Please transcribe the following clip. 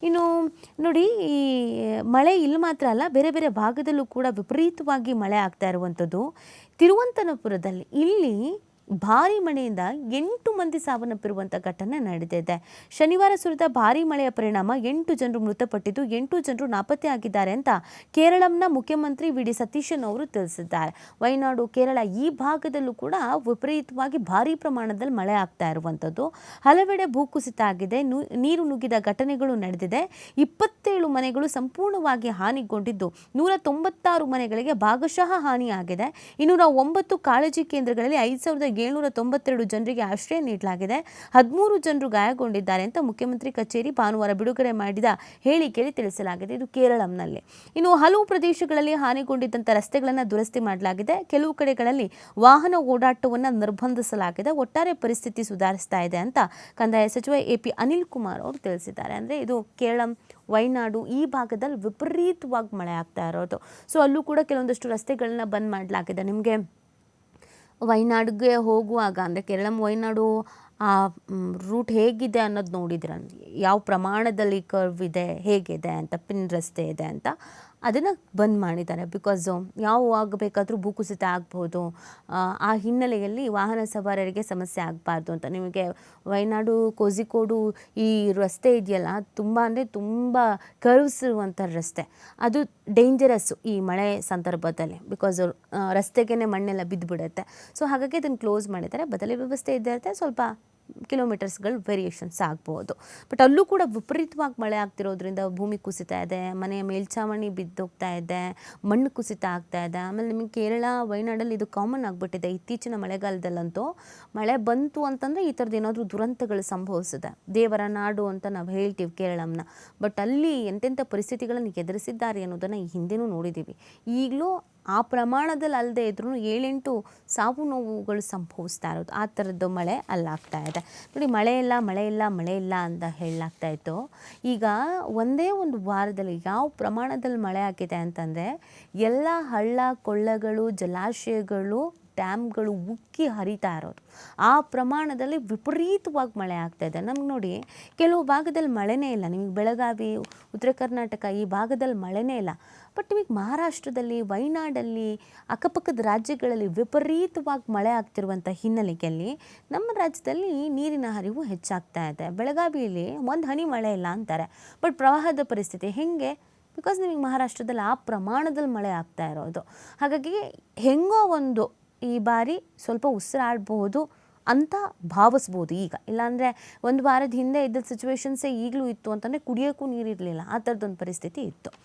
ಇನ್ನು ನೋಡಿ, ಈ ಮಳೆ ಇಲ್ಲಿ ಮಾತ್ರ ಅಲ್ಲ, ಬೇರೆ ಬೇರೆ ಭಾಗದಲ್ಲೂ ಕೂಡ ವಿಪರೀತವಾಗಿ ಮಳೆ ಆಗ್ತಾ ಇರುವಂಥದ್ದು. ತಿರುವಂತನಪುರದಲ್ಲಿ ಇಲ್ಲಿ ಭಾರಿ ಮಳೆಯಿಂದ 8 ಮಂದಿ ಸಾವನ್ನಪ್ಪಿರುವಂಥ ಘಟನೆ ನಡೆದಿದೆ. ಶನಿವಾರ ಸುರಿದ ಭಾರಿ ಮಳೆಯ ಪರಿಣಾಮ 8 ಜನರು ಮೃತಪಟ್ಟಿದ್ದು, 8 ಜನರು ನಾಪತ್ತೆ ಆಗಿದ್ದಾರೆ ಅಂತ ಕೇರಳಂನ ಮುಖ್ಯಮಂತ್ರಿ ವಿ ಡಿ ಸತೀಶನ್ ಅವರು ತಿಳಿಸಿದ್ದಾರೆ. ವಯನಾಡು, ಕೇರಳ ಈ ಭಾಗದಲ್ಲೂ ಕೂಡ ವಿಪರೀತವಾಗಿ ಭಾರಿ ಪ್ರಮಾಣದಲ್ಲಿ ಮಳೆ ಆಗ್ತಾ ಇರುವಂಥದ್ದು. ಹಲವೆಡೆ ಭೂಕುಸಿತ ಆಗಿದೆ, ನೀರು ನುಗ್ಗಿದ ಘಟನೆಗಳು ನಡೆದಿದೆ. 27 ಮನೆಗಳು ಸಂಪೂರ್ಣವಾಗಿ ಹಾನಿಗೊಂಡಿದ್ದು, 196 ಮನೆಗಳಿಗೆ ಭಾಗಶಃ ಹಾನಿಯಾಗಿದೆ. 209 ಕಾಳಜಿ ಕೇಂದ್ರಗಳಲ್ಲಿ 5792 ಜನರಿಗೆ ಆಶ್ರಯ ನೀಡಲಾಗಿದೆ. 13 ಜನರು ಗಾಯಗೊಂಡಿದ್ದಾರೆ ಅಂತ ಮುಖ್ಯಮಂತ್ರಿ ಕಚೇರಿ ಭಾನುವಾರ ಬಿಡುಗಡೆ ಮಾಡಿದ ಹೇಳಿಕೆಯಲ್ಲಿ ತಿಳಿಸಲಾಗಿದೆ. ಇದು ಕೇರಳಂನಲ್ಲಿ. ಇನ್ನು ಹಲವು ಪ್ರದೇಶಗಳಲ್ಲಿ ಹಾನಿಗೊಂಡಿದ್ದಂಥ ರಸ್ತೆಗಳನ್ನು ದುರಸ್ತಿ ಮಾಡಲಾಗಿದೆ. ಕೆಲವು ಕಡೆಗಳಲ್ಲಿ ವಾಹನ ಓಡಾಟವನ್ನು ನಿರ್ಬಂಧಿಸಲಾಗಿದೆ. ಒಟ್ಟಾರೆ ಪರಿಸ್ಥಿತಿ ಸುಧಾರಿಸ್ತಾ ಇದೆ ಅಂತ ಕಂದಾಯ ಸಚಿವ ಎ.ಪಿ. ಅನಿಲ್ ಕುಮಾರ್ ಅವರು ತಿಳಿಸಿದ್ದಾರೆ. ಅಂದರೆ ಇದು ಕೇರಳಂ, ವಯನಾಡು ಈ ಭಾಗದಲ್ಲಿ ವಿಪರೀತವಾಗಿ ಮಳೆ ಆಗ್ತಾ ಇರೋದು. ಸೊ ಅಲ್ಲೂ ಕೂಡ ಕೆಲವೊಂದಷ್ಟು ರಸ್ತೆಗಳನ್ನ ಬಂದ್ ಮಾಡಲಾಗಿದೆ. ನಿಮಗೆ ವಯನಾಡಿಗೆ ಹೋಗುವಾಗ ಅಂದರೆ ಕೇರಳಂ ವಯನಾಡು ಆ ರೂಟ್ ಹೇಗಿದೆ ಅನ್ನೋದು ನೋಡಿದ್ರೆ, ಯಾವ ಪ್ರಮಾಣದಲ್ಲಿ ಕರ್ವ್ ಇದೆ, ಹೇಗಿದೆ ಅಂತ, ಪಿನ್ ರಸ್ತೆ ಇದೆ ಅಂತ ಅದನ್ನು ಬಂದ್ ಮಾಡಿದ್ದಾರೆ. ಬಿಕಾಸು ಯಾವಾಗ ಬೇಕಾದರೂ ಭೂಕುಸಿತ ಆಗ್ಬೋದು. ಆ ಹಿನ್ನೆಲೆಯಲ್ಲಿ ವಾಹನ ಸವಾರರಿಗೆ ಸಮಸ್ಯೆ ಆಗಬಾರ್ದು ಅಂತ. ನಿಮಗೆ ವಯನಾಡು ಕೋಝಿಕೋಡು ಈ ರಸ್ತೆ ಇದೆಯಲ್ಲ, ತುಂಬ ಅಂದರೆ ತುಂಬ ಕರ್ವ್ಸ್ ಇರುವಂಥ ರಸ್ತೆ. ಅದು ಡೇಂಜರಸ್ಸು ಈ ಮಳೆ ಸಂದರ್ಭದಲ್ಲಿ. ಬಿಕಾಸ್ ರಸ್ತೆಗೇ ಮಣ್ಣೆಲ್ಲ ಬಿದ್ದುಬಿಡುತ್ತೆ. ಸೊ ಹಾಗಾಗಿ ಅದನ್ನು ಕ್ಲೋಸ್ ಮಾಡಿದ್ದಾರೆ. ಬದಲಿ ವ್ಯವಸ್ಥೆ ಇದ್ದಿರುತ್ತೆ, ಸ್ವಲ್ಪ ಕಿಲೋಮೀಟರ್ಸ್ಗಳು ವೇರಿಯೇಷನ್ಸ್ ಆಗ್ಬೋದು. ಬಟ್ ಅಲ್ಲೂ ಕೂಡ ವಿಪರೀತವಾಗಿ ಮಳೆ ಆಗ್ತಿರೋದ್ರಿಂದ ಭೂಮಿ ಕುಸಿತ ಇದೆ, ಮನೆಯ ಮೇಲ್ಛಾವಣಿ ಬಿದ್ದೋಗ್ತಾ ಇದೆ, ಮಣ್ಣು ಕುಸಿತ ಆಗ್ತಾ ಇದೆ. ಆಮೇಲೆ ನಿಮಗೆ ಕೇರಳ, ವಯನಾಡಲ್ಲಿ ಇದು ಕಾಮನ್ ಆಗಿಬಿಟ್ಟಿದೆ. ಇತ್ತೀಚಿನ ಮಳೆಗಾಲದಲ್ಲಂತೂ ಮಳೆ ಬಂತು ಅಂತಂದರೆ ಈ ಥರದ್ದು ಏನಾದರೂ ದುರಂತಗಳು ಸಂಭವಿಸಿದೆ. ದೇವರ ನಾಡು ಅಂತ ನಾವು ಹೇಳ್ತೀವಿ ಕೇರಳಂನ. ಬಟ್ ಅಲ್ಲಿ ಎಂತೆಂಥ ಪರಿಸ್ಥಿತಿಗಳನ್ನು ಎದುರಿಸಿದ್ದಾರೆ ಅನ್ನೋದನ್ನು ಈ ಹಿಂದೆನೂ ನೋಡಿದ್ದೀವಿ. ಈಗಲೂ ಆ ಪ್ರಮಾಣದಲ್ಲಿ ಅಲ್ಲದೆ ಇದ್ರೂ 7-8 ಸಾವು ನೋವುಗಳು ಸಂಭವಿಸ್ತಾ ಇರೋದು. ಆ ಥರದ್ದು ಮಳೆ ಅಲ್ಲಾಗ್ತಾ ಇದೆ. ನೋಡಿ, ಮಳೆ ಇಲ್ಲ ಅಂತ ಹೇಳಲಾಗ್ತಾ ಇತ್ತು. ಈಗ ಒಂದೇ ಒಂದು ವಾರದಲ್ಲಿ ಯಾವ ಪ್ರಮಾಣದಲ್ಲಿ ಮಳೆ ಆಗಿದೆ ಅಂತಂದರೆ, ಎಲ್ಲ ಹಳ್ಳ ಕೊಳ್ಳಗಳು, ಜಲಾಶಯಗಳು, ಡ್ಯಾಮ್ಗಳು ಉಕ್ಕಿ ಹರಿತಾ ಇರೋದು. ಆ ಪ್ರಮಾಣದಲ್ಲಿ ವಿಪರೀತವಾಗಿ ಮಳೆ ಆಗ್ತಾ ಇದೆ. ನಮ್ಗೆ ನೋಡಿ, ಕೆಲವು ಭಾಗದಲ್ಲಿ ಮಳೆನೇ ಇಲ್ಲ. ನಿಮಗೆ ಬೆಳಗಾವಿ, ಉತ್ತರ ಕರ್ನಾಟಕ ಈ ಭಾಗದಲ್ಲಿ ಮಳೆನೇ ಇಲ್ಲ. ಬಟ್ ನಿಮಗೆ ಮಹಾರಾಷ್ಟ್ರದಲ್ಲಿ, ವಯನಾಡಲ್ಲಿ, ಅಕ್ಕಪಕ್ಕದ ರಾಜ್ಯಗಳಲ್ಲಿ ವಿಪರೀತವಾಗಿ ಮಳೆ ಆಗ್ತಿರುವಂಥ ಹಿನ್ನೆಲೆಯಲ್ಲಿ ನಮ್ಮ ರಾಜ್ಯದಲ್ಲಿ ನೀರಿನ ಹರಿವು ಹೆಚ್ಚಾಗ್ತಾ ಇದೆ. ಬೆಳಗಾವಿಯಲ್ಲಿ ಒಂದು ಹನಿ ಮಳೆ ಇಲ್ಲ ಅಂತಾರೆ. ಬಟ್ ಪ್ರವಾಹದ ಪರಿಸ್ಥಿತಿ ಹೇಗೆ? ಬಿಕಾಸ್ ನಿಮಗೆ ಮಹಾರಾಷ್ಟ್ರದಲ್ಲಿ ಆ ಪ್ರಮಾಣದಲ್ಲಿ ಮಳೆ ಆಗ್ತಾ ಇರೋದು. ಹಾಗಾಗಿ ಹೆಂಗೋ ಒಂದು ಈ ಬಾರಿ ಸ್ವಲ್ಪ ಉಸಿರಾಡಬಹುದು ಅಂತ ಭಾವಿಸ್ಬೋದು ಈಗ. ಇಲ್ಲಾಂದರೆ ಒಂದು ವಾರದ ಹಿಂದೆ ಇದ್ದ ಸಿಚುವೇಶನ್ಸೇ ಈಗಲೂ ಇತ್ತು ಅಂತಂದರೆ ಕುಡಿಯೋಕ್ಕೂ ನೀರಿರಲಿಲ್ಲ. ಆ ಥರದೊಂದು ಪರಿಸ್ಥಿತಿ ಇತ್ತು.